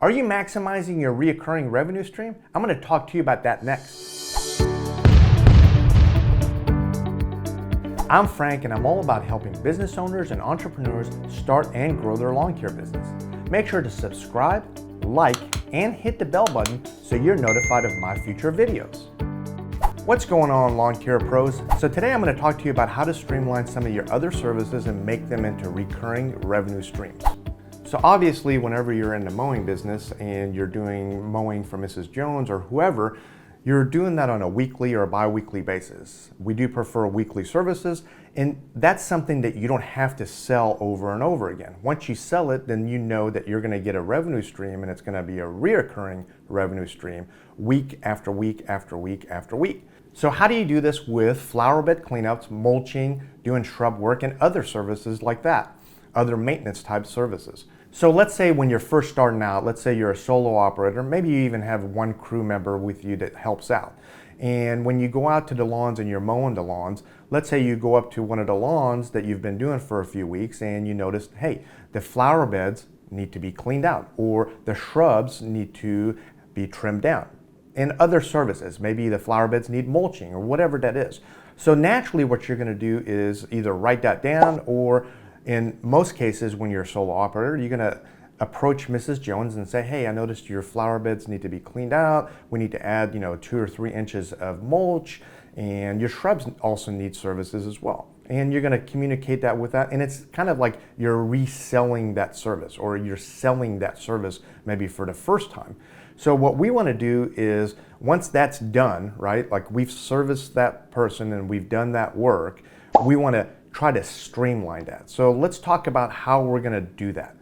Are you maximizing your reoccurring revenue stream? I'm going to talk to you about that next. I'm Frank, and I'm all about helping business owners and entrepreneurs start and grow their lawn care business. Make sure to subscribe, like, and hit the bell button so you're notified of my future videos. What's going on, lawn care pros? So today I'm going to talk to you about how to streamline some of your other services and make them into recurring revenue streams. So obviously, whenever you're in the mowing business and you're doing mowing for Mrs. Jones or whoever, you're doing that on a weekly or a bi-weekly basis. We do prefer weekly services, and that's something that you don't have to sell over and over again. Once you sell it, then you know that you're going to get a revenue stream, and it's going to be a reoccurring revenue stream week after week after week after week. So how do you do this with flower bed cleanups, mulching, doing shrub work, and other services like that? Other maintenance type services. So let's say when you're first starting out, let's say you're a solo operator, maybe you even have one crew member with you that helps out. And when you go out to the lawns and you're mowing the lawns, let's say you go up to one of the lawns that you've been doing for a few weeks and you notice, hey, the flower beds need to be cleaned out, or the shrubs need to be trimmed down. And other services, maybe the flower beds need mulching or whatever that is. So naturally what you're going to do is either write that down, or in most cases, when you're a solo operator, you're going to approach Mrs. Jones and say, hey, I noticed your flower beds need to be cleaned out. We need to add, 2 or 3 inches of mulch, and your shrubs also need services as well. And you're going to communicate that with that. And it's kind of like you're reselling that service, or you're selling that service maybe for the first time. So what we want to do is, once that's done, right, like we've serviced that person and we've done that work, we want to try to streamline that. So let's talk about how we're going to do that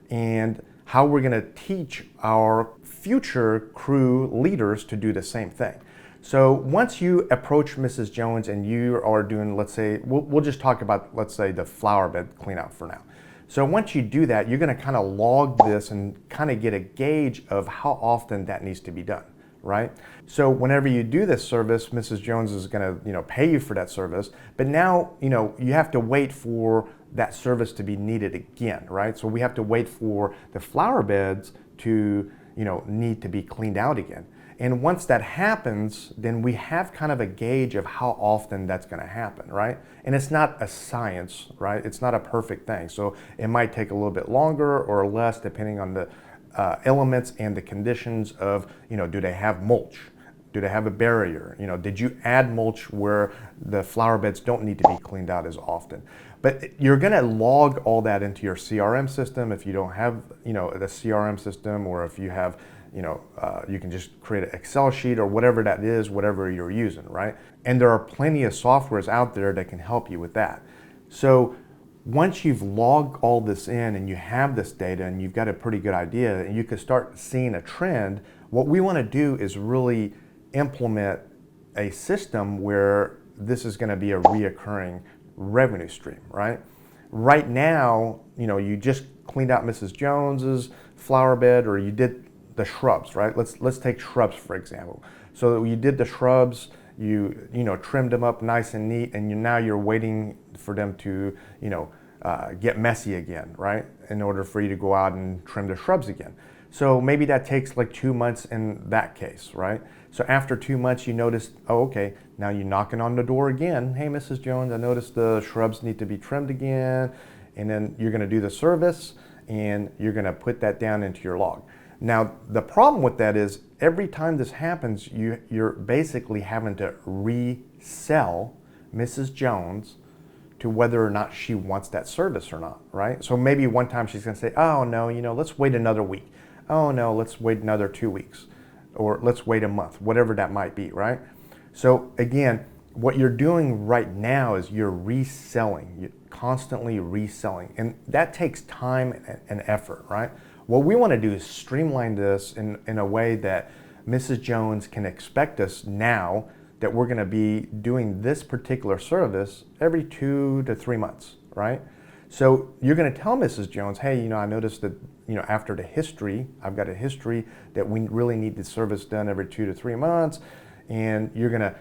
and how we're going to teach our future crew leaders to do the same thing. So once you approach Mrs. Jones and you are doing, let's say, we'll just talk about, let's say, the flower bed cleanout for now. So once you do that, you're going to kind of log this and kind of get a gauge of how often that needs to be done, right? So whenever you do this service, Mrs. Jones is going to, pay you for that service, but now, you have to wait for that service to be needed again, right? So we have to wait for the flower beds to, need to be cleaned out again. And once that happens, then we have kind of a gauge of how often that's going to happen, right? And it's not a science, right? It's not a perfect thing. So it might take a little bit longer or less depending on the elements and the conditions of, do they have mulch? Do they have a barrier? Did you add mulch where the flower beds don't need to be cleaned out as often? But you're going to log all that into your CRM system. If you don't have, the CRM system, or if you have, you can just create an Excel sheet or whatever that is, whatever you're using, right? And there are plenty of softwares out there that can help you with that. So once you've logged all this in and you have this data and you've got a pretty good idea and you can start seeing a trend, what we want to do is really implement a system where this is going to be a reoccurring revenue stream, right? Right now, you just cleaned out Mrs. Jones's flower bed, or you did the shrubs, right? Let's take shrubs for example. So you did the shrubs, you trimmed them up nice and neat, and now you're waiting for them to get messy again, right? In order for you to go out and trim the shrubs again. So maybe that takes like 2 months in that case, right? So after 2 months, you notice, oh, okay, now you're knocking on the door again. Hey, Mrs. Jones, I noticed the shrubs need to be trimmed again. And then you're going to do the service, and you're going to put that down into your log. Now, the problem with that is every time this happens, you're basically having to resell Mrs. Jones to whether or not she wants that service or not, right? So maybe one time she's going to say, oh, no, let's wait another week. Oh, no, let's wait another 2 weeks, or let's wait a month, whatever that might be, right? So again, what you're doing right now is you're reselling, you're constantly reselling, and that takes time and effort, right? What we want to do is streamline this in a way that Mrs. Jones can expect us now that we're going to be doing this particular service every 2 to 3 months, right? So you're going to tell Mrs. Jones, hey, I noticed that, after the history, I've got a history that we really need the service done every 2 to 3 months, and you're going to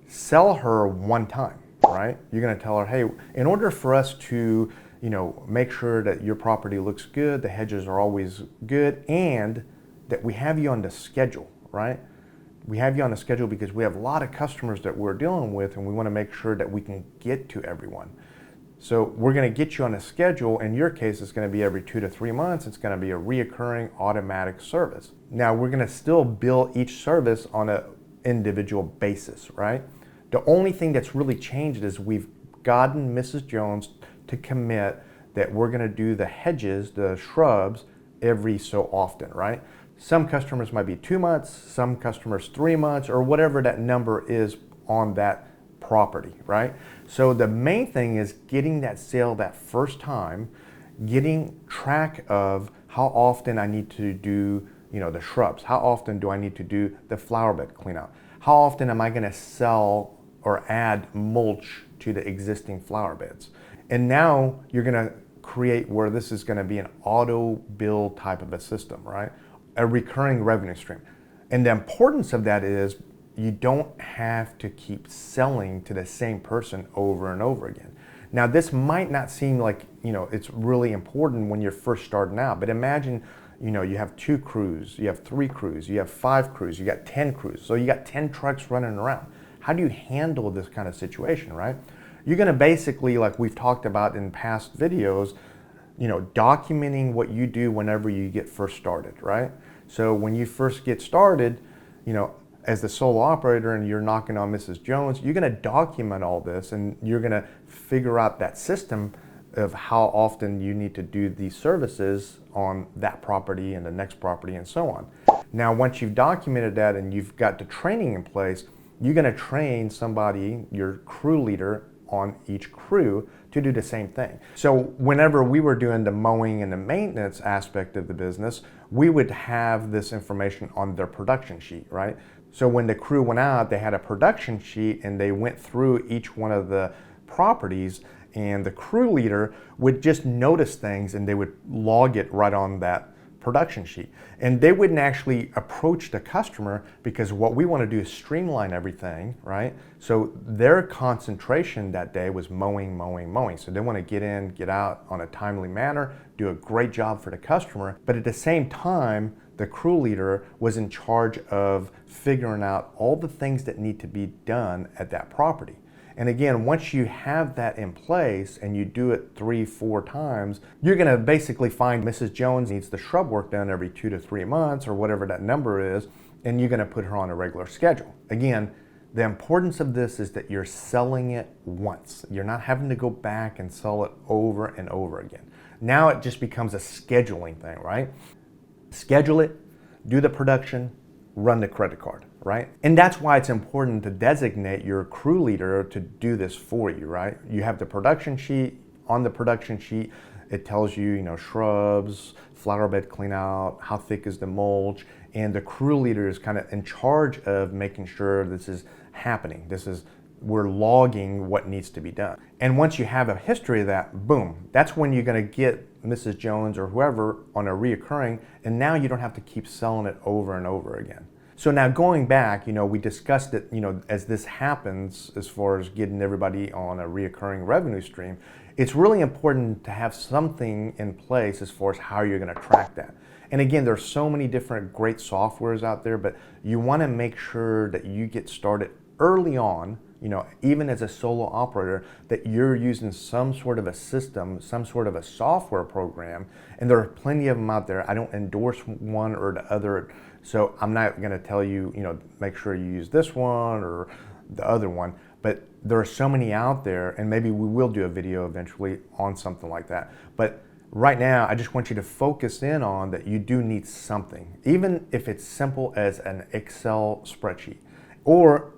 sell her one time, right? You're going to tell her, hey, in order for us to make sure that your property looks good, the hedges are always good, and that we have you on the schedule, right? We have you on the schedule because we have a lot of customers that we're dealing with, and we want to make sure that we can get to everyone. So we're going to get you on a schedule. In your case, it's going to be every 2 to 3 months. It's going to be a reoccurring automatic service. Now, we're going to still bill each service on an individual basis, right? The only thing that's really changed is we've gotten Mrs. Jones to commit that we're going to do the hedges, the shrubs, every so often, right? Some customers might be 2 months, some customers 3 months, or whatever that number is on that property, right? So the main thing is getting that sale that first time, getting track of how often I need to do, the shrubs. How often do I need to do the flower bed clean out? How often am I going to sell or add mulch to the existing flower beds? And now you're going to create where this is going to be an auto bill type of a system, right? A recurring revenue stream. And the importance of that is you don't have to keep selling to the same person over and over again. Now, this might not seem like, it's really important when you're first starting out, but imagine, you have 2 crews, you have 3 crews, you have 5 crews, you got 10 crews. So you got 10 trucks running around. How do you handle this kind of situation, right? You're going to basically, like we've talked about in past videos, documenting what you do whenever you get first started, right? So when you first get started, as the solo operator and you're knocking on Mrs. Jones, you're going to document all this, and you're going to figure out that system of how often you need to do these services on that property and the next property and so on. Now, once you've documented that and you've got the training in place, you're going to train somebody, your crew leader, on each crew to do the same thing. So whenever we were doing the mowing and the maintenance aspect of the business, we would have this information on their production sheet, right? So when the crew went out, they had a production sheet and they went through each one of the properties, and the crew leader would just notice things and they would log it right on that production sheet. And they wouldn't actually approach the customer, because what we want to do is streamline everything, right? So their concentration that day was mowing. So they want to get in, get out on a timely manner, do a great job for the customer. But at the same time, the crew leader was in charge of figuring out all the things that need to be done at that property. And again, once you have that in place and you do it 3-4 times, you're going to basically find Mrs. Jones needs the shrub work done every 2 to 3 months or whatever that number is, and you're going to put her on a regular schedule. Again, the importance of this is that you're selling it once. You're not having to go back and sell it over and over again. Now it just becomes a scheduling thing, right? Schedule it, do the production, run the credit card, right? And that's why it's important to designate your crew leader to do this for you, right? You have the production sheet. On the production sheet, it tells you, shrubs, flower bed clean out, how thick is the mulch, and the crew leader is kind of in charge of making sure this is happening. We're logging what needs to be done. And once you have a history of that, boom, that's when you're going to get Mrs. Jones or whoever on a reoccurring, and now you don't have to keep selling it over and over again. So now going back, we discussed it, as this happens, as far as getting everybody on a reoccurring revenue stream, it's really important to have something in place as far as how you're going to track that. And again, there's so many different great softwares out there, but you want to make sure that you get started early on, even as a solo operator, that you're using some sort of a system, some sort of a software program, and there are plenty of them out there. I don't endorse one or the other, so I'm not going to tell you, make sure you use this one or the other one, but there are so many out there, and maybe we will do a video eventually on something like that. But right now, I just want you to focus in on that you do need something, even if it's simple as an Excel spreadsheet, or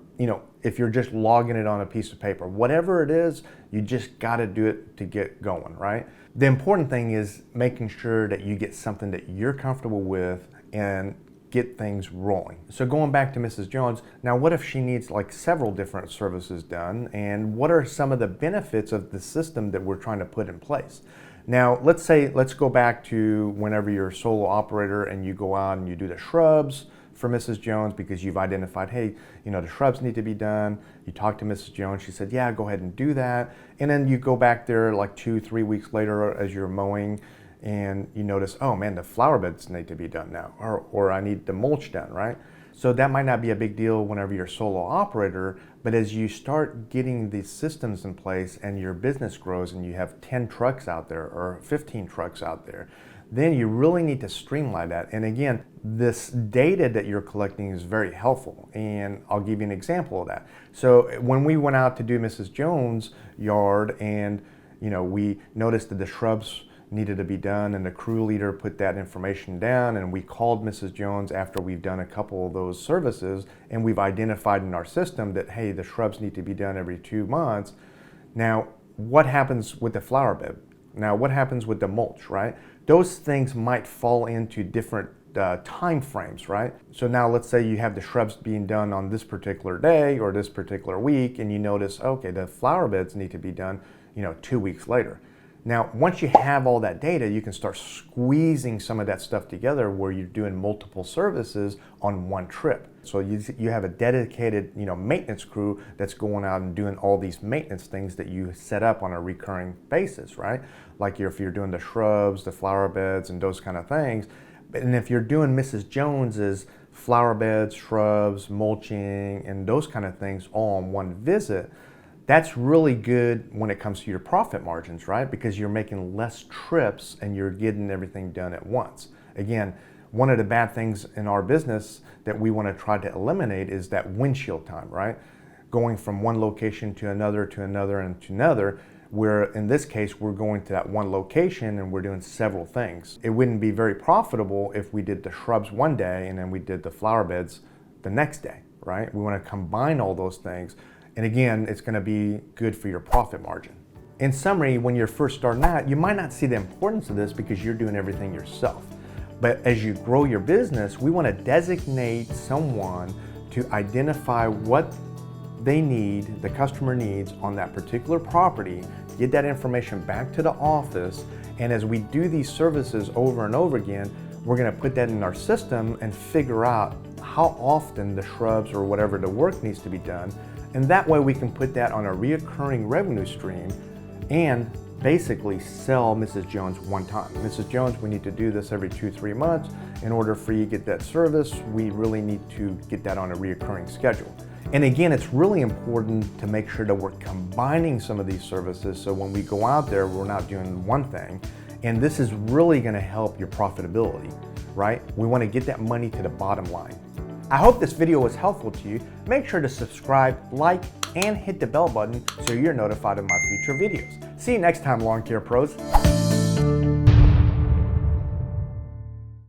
if you're just logging it on a piece of paper, whatever it is, you just got to do it to get going, right? The important thing is making sure that you get something that you're comfortable with and get things rolling. So going back to Mrs. Jones, now what if she needs like several different services done, and what are some of the benefits of the system that we're trying to put in place? Now, let's go back to whenever you're a solo operator and you go out and you do the shrubs for Mrs. Jones because you've identified, hey, the shrubs need to be done. You talk to Mrs. Jones, she said, yeah, go ahead and do that. And then you go back there like 2-3 weeks later as you're mowing, and you notice, oh man, the flower beds need to be done now, or I need the mulch done, right? So that might not be a big deal whenever you're a solo operator, but as you start getting these systems in place and your business grows and you have 10 trucks out there or 15 trucks out there, then you really need to streamline that. And again, this data that you're collecting is very helpful. And I'll give you an example of that. So when we went out to do Mrs. Jones' yard and we noticed that the shrubs needed to be done, and the crew leader put that information down, and we called Mrs. Jones after we've done a couple of those services, and we've identified in our system that, hey, the shrubs need to be done every 2 months. Now, what happens with the flower bed? Now, what happens with the mulch, right? Those things might fall into different time frames, right? So now let's say you have the shrubs being done on this particular day or this particular week, and you notice, okay, the flower beds need to be done, 2 weeks later. Now, once you have all that data, you can start squeezing some of that stuff together where you're doing multiple services on one trip. So you have a dedicated, maintenance crew that's going out and doing all these maintenance things that you set up on a recurring basis, right? Like if you're doing the shrubs, the flower beds, and those kind of things. And if you're doing Mrs. Jones's flower beds, shrubs, mulching, and those kind of things all on one visit, that's really good when it comes to your profit margins, right? Because you're making less trips and you're getting everything done at once. Again, one of the bad things in our business that we want to try to eliminate is that windshield time, right? Going from one location to another, and to another, where in this case, we're going to that one location and we're doing several things. It wouldn't be very profitable if we did the shrubs one day and then we did the flower beds the next day, right? We want to combine all those things. And again, it's going to be good for your profit margin. In summary, when you're first starting out, you might not see the importance of this because you're doing everything yourself. But as you grow your business, we want to designate someone to identify what they need, the customer needs on that particular property, get that information back to the office, and as we do these services over and over again, we're going to put that in our system and figure out how often the shrubs or whatever the work needs to be done. And that way we can put that on a reoccurring revenue stream and basically sell Mrs. Jones one time. Mrs. Jones, we need to do this every 2-3 months. In order for you to get that service, we really need to get that on a reoccurring schedule. And again, it's really important to make sure that we're combining some of these services so when we go out there, we're not doing one thing. And this is really going to help your profitability, right? We want to get that money to the bottom line. I hope this video was helpful to you. Make sure to subscribe, like, and hit the bell button so you're notified of my future videos. See you next time, Lawn Care Pros.